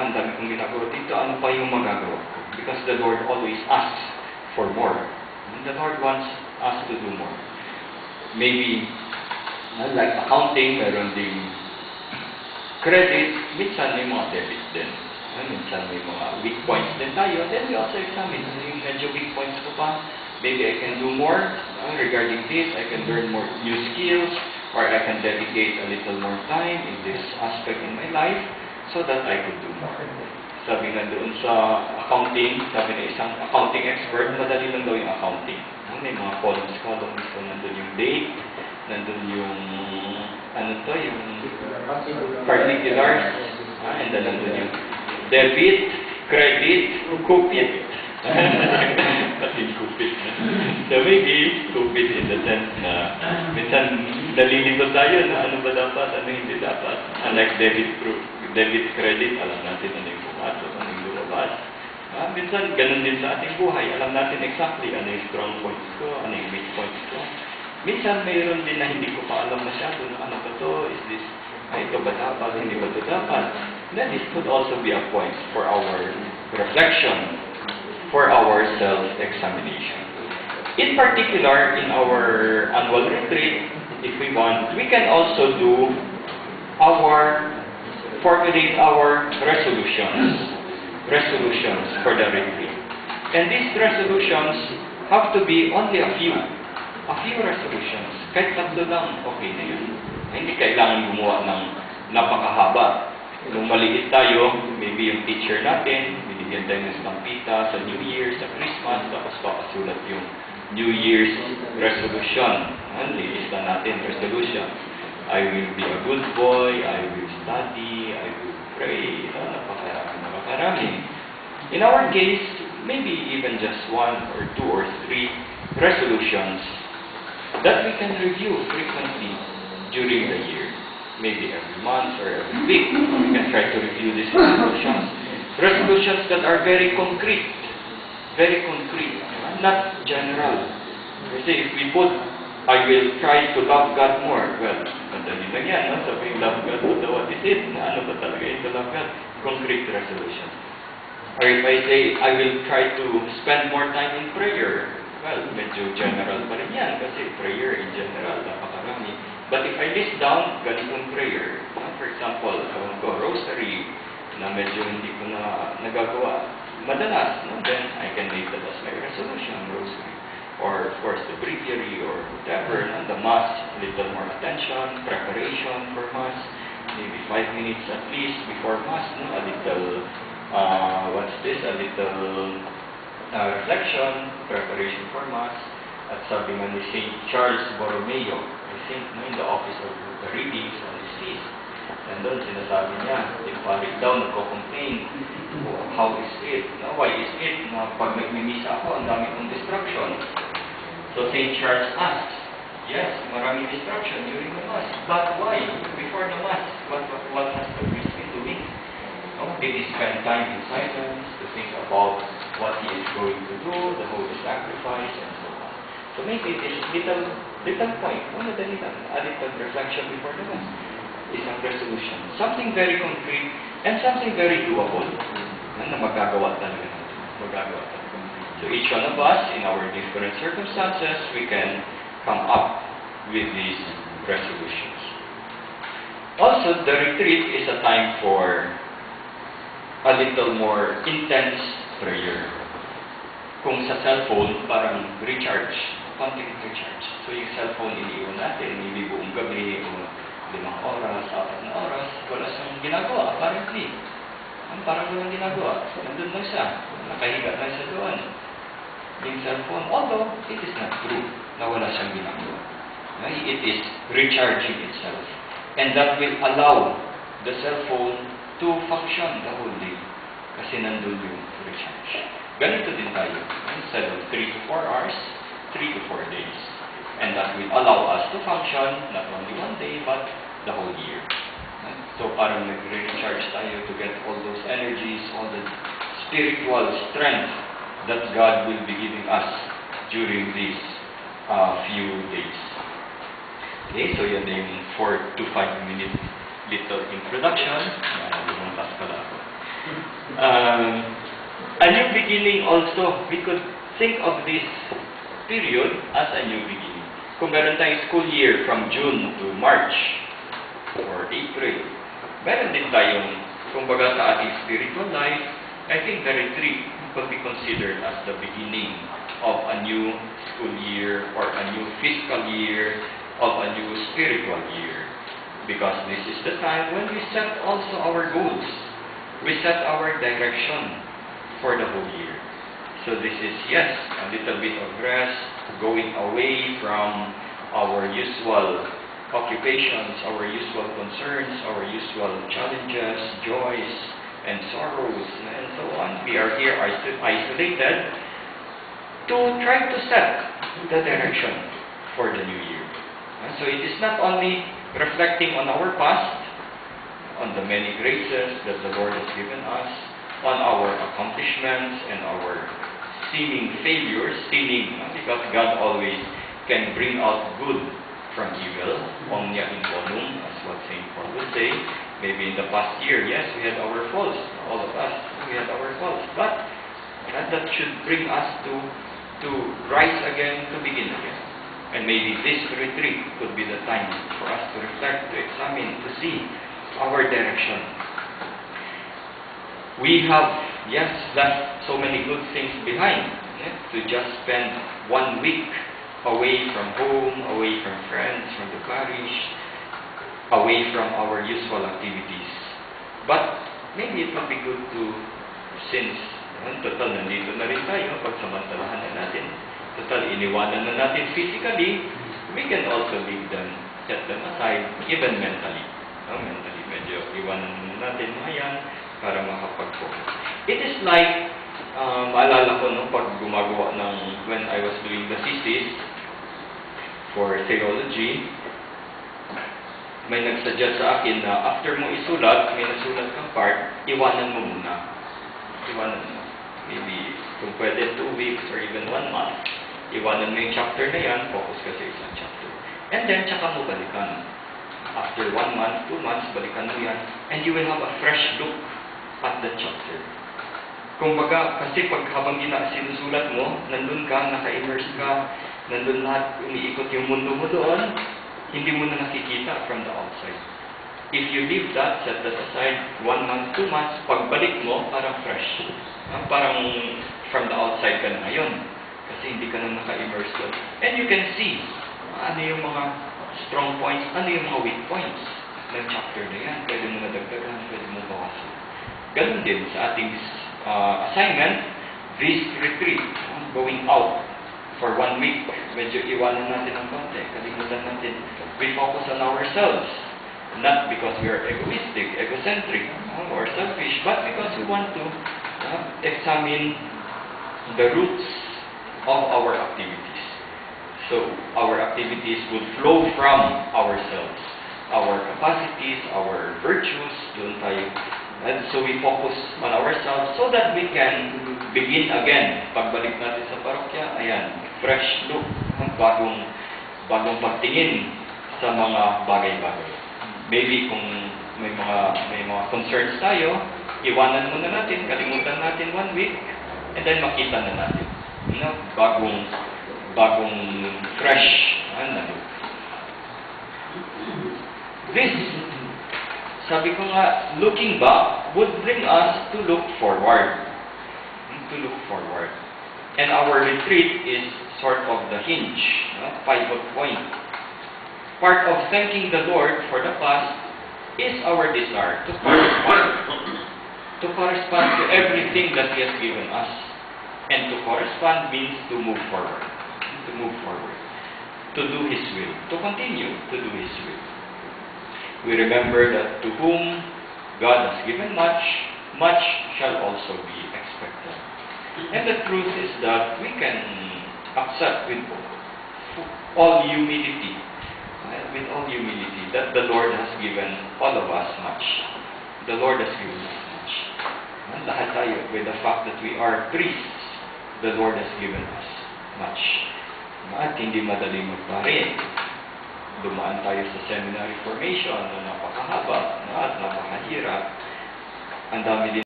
ang dami kong ginagawa dito, ano pa yung magagawa ko? Because the Lord always asks for more. And the Lord wants us to do more. Maybe, like accounting, meron ding credit, minsan may mga debit din. Minsan may mga weak points din tayo. Then we also examine, ano yung medyo weak points ko pa? Maybe I can do more regarding this. I can learn more new skills, or I can dedicate a little more time in this aspect in my life so that I could do more. Sabi nga doon sa accounting, sabi na isang accounting expert, madali lang daw yung accounting. May mga columns, so nandun yung date, nandun yung, yung particulars, and then nandun yung debit, credit, kupit. Kasi kupit. So maybe, kupit in the sense na minsan nalilito tayo na ano ba dapat, ano hindi dapat. Unlike debit, credit, alam natin ano yung pumasok, ano yung lumabas. Minsan, ganun din sa ating buhay. Alam natin exactly ano yung strong points ko, ano yung weak points ko. Minsan, mayroon din na hindi ko pa alam masyado na ano ba to, is this, ito ba dapat, hindi ba ito dapat. Then, this could also be a point for our reflection, for our self-examination. In particular, in our annual retreat, if we want, we can also do formulate our resolutions for the retreat. And these resolutions have to be only a few resolutions. Kahit tatlo lang, okay na yun. Hindi kailangan gumawa ng napakahaba. Nung maliit tayo, maybe yung teacher natin, binigyan tayo ng stampita sa New Year, sa Christmas, tapos papasulat yung New Year's resolution. Lilista natin resolution. I will be a good boy, I will study, I will pray. Napakarami. In our case, maybe even just 1 or 2 or 3 resolutions that we can review frequently during the year. Maybe every month or every week, we can try to review these resolutions. Resolutions that are very concrete, not general. Kasi if we put, I will try to love God more, well, madali lang yan, no? Sabi, love God, what is it? Ano ba talaga ito, love God? Concrete resolution. Or if I say, I will try to spend more time in prayer, well, medyo general pa rin yan, kasi prayer in general, napakarami. But if I list down ganitong prayer, for example, rosary, na medyo hindi ko na nagagawa, madalas, no? Then I can make that as my resolution, rosary. Or, of course, the breviary or whatever, and the Mass, a little more attention, preparation for Mass, maybe 5 minutes at least before Mass, no? A little, a little reflection, preparation for Mass, at sabi nga ni St. Charles Borromeo, I think, no, in the office of the readings on his feast. And doon sinasabi niya, yung palik daw nagko-complain, how is it? No, why is it na pag nagmimisa ako, ang dami kong distraction? So St. Charles asked, yes, maraming distraction during the Mass. But why? Before the Mass, what has the priest been doing? No? Did he spend time in silence to think about what he is going to do, the holy sacrifice, and so on? So maybe this little point, madali lang, a little reflection before the Mass, isang resolution. Something very concrete and something very doable na magagawa talaga natin. So each one of us, in our different circumstances, we can come up with these resolutions. Also, the retreat is a time for a little more intense prayer. Kung sa cellphone, parang recharge, konting recharge. So yung cellphone, iniiwan natin, maybe buong gabi, o 5 oras, 4 na oras, wala siyang ginagawa, apparently. Parang walang ginagawa. Nandun lang siya. Nakahiga lang siya doon. Yung cellphone, although it is not true na wala siyang ginagawa. It is recharging itself. And that will allow the cellphone to function the whole day. Kasi nandun yung recharge. Ganito din tayo. Instead of 3 to 4 hours, 3 to 4 days. And that will allow us to function not only one day, but the whole year. So parang nag-recharge tayo to get all those energies, all the spiritual strength that God will be giving us during these few days. Okay, so yan yung 4 to 5 minute little introduction. Lumuntas pala ako. A new beginning also, we could think of this period as a new beginning. Kung meron tayong school year from June to March or April, meron din tayong, kumbaga sa ating spiritual life, I think the retreat could be considered as the beginning of a new school year or a new fiscal year, of a new spiritual year. Because this is the time when we set also our goals. We set our direction for the whole year. So this is, yes, a little bit of rest, going away from our usual occupations, our usual concerns, our usual challenges, joys, and sorrows, and so on. We are here isolated to try to set the direction for the new year. So it is not only reflecting on our past, on the many graces that the Lord has given us, on our accomplishments and our seeming failures, because God always can bring out good from evil, omnia in bonum, as what St. Paul would say. Maybe in the past year, yes, we had our faults, all of us, we had our faults, but that should bring us to rise again, to begin again. And maybe this retreat could be the time for us to reflect, to examine, to see our direction. We have, yes, left so many good things behind, to just spend 1 week away from home, away from friends, from the parish, away from our usual activities. But maybe it would be good to, since total nandito na rin tayo, pagsamantalahan na natin, total iniwanan na natin physically, we can also leave them, set them aside, even mentally. Mentally, medyo iwanan na natin mga yan para makapag-focus. It is like, maalala ko pag gumagawa ng, when I was doing the thesis for theology, may nagsuggest sa akin na after mo isulat, may nasulat kang part, iwanan mo muna. Iwanan mo. Maybe, kung pwede 2 weeks or even 1 month, iwanan mo yung chapter na yan, focus ka sa isang chapter. And then, tsaka mo balikan. After 1 month, 2 months, balikan mo yan, and you will have a fresh look at the chapter. Kumbaga, kasi pag habang sinusulat mo, nandun ka, naka-immerse ka, nandun lahat, umiikot yung mundo mo doon, hindi mo na nakikita from the outside. If you leave that, set that aside, 1 month, 2 months, pagbalik mo, parang fresh. Parang from the outside ka na ngayon. Kasi hindi ka na naka-immerse doon. And you can see, ano yung mga strong points, ano yung mga weak points ng chapter na yan. Pwede mo nadagdagan, pwede mo bawasan. Ganun din sa ating assignment, this retreat, going out for 1 week, medyo iwanan natin ang konti, kalimutan natin. We focus on ourselves, not because we are egoistic, egocentric, or selfish, but because we want to examine the roots of our activities. So, our activities would flow from ourselves, our capacities, our virtues, doon tayo. And so we focus on ourselves so that we can begin again. Pagbalik natin sa parokya, ayan, fresh look, bagong pagtingin sa mga bagay-bagay. Maybe kung may mga concerns tayo, iwanan muna natin, kalimutan natin 1 week, and then makita na natin. Bagong fresh na look. This, sabi ko nga, looking back would bring us to look forward. And our retreat is sort of the hinge, pivot point. Part of thanking the Lord for the past is our desire to correspond to everything that He has given us. And to correspond means to move forward. To do His will. To continue to do His will. We remember that to whom God has given much, much shall also be expected. And the truth is that we can accept with all humility, that the Lord has given all of us much. The Lord has given us much. And lahat tayo, with the fact that we are priests, the Lord has given us much. At hindi madali magpare. Dumaan tayo sa seminary formation na napakahaba at napakahirap. Ang dami din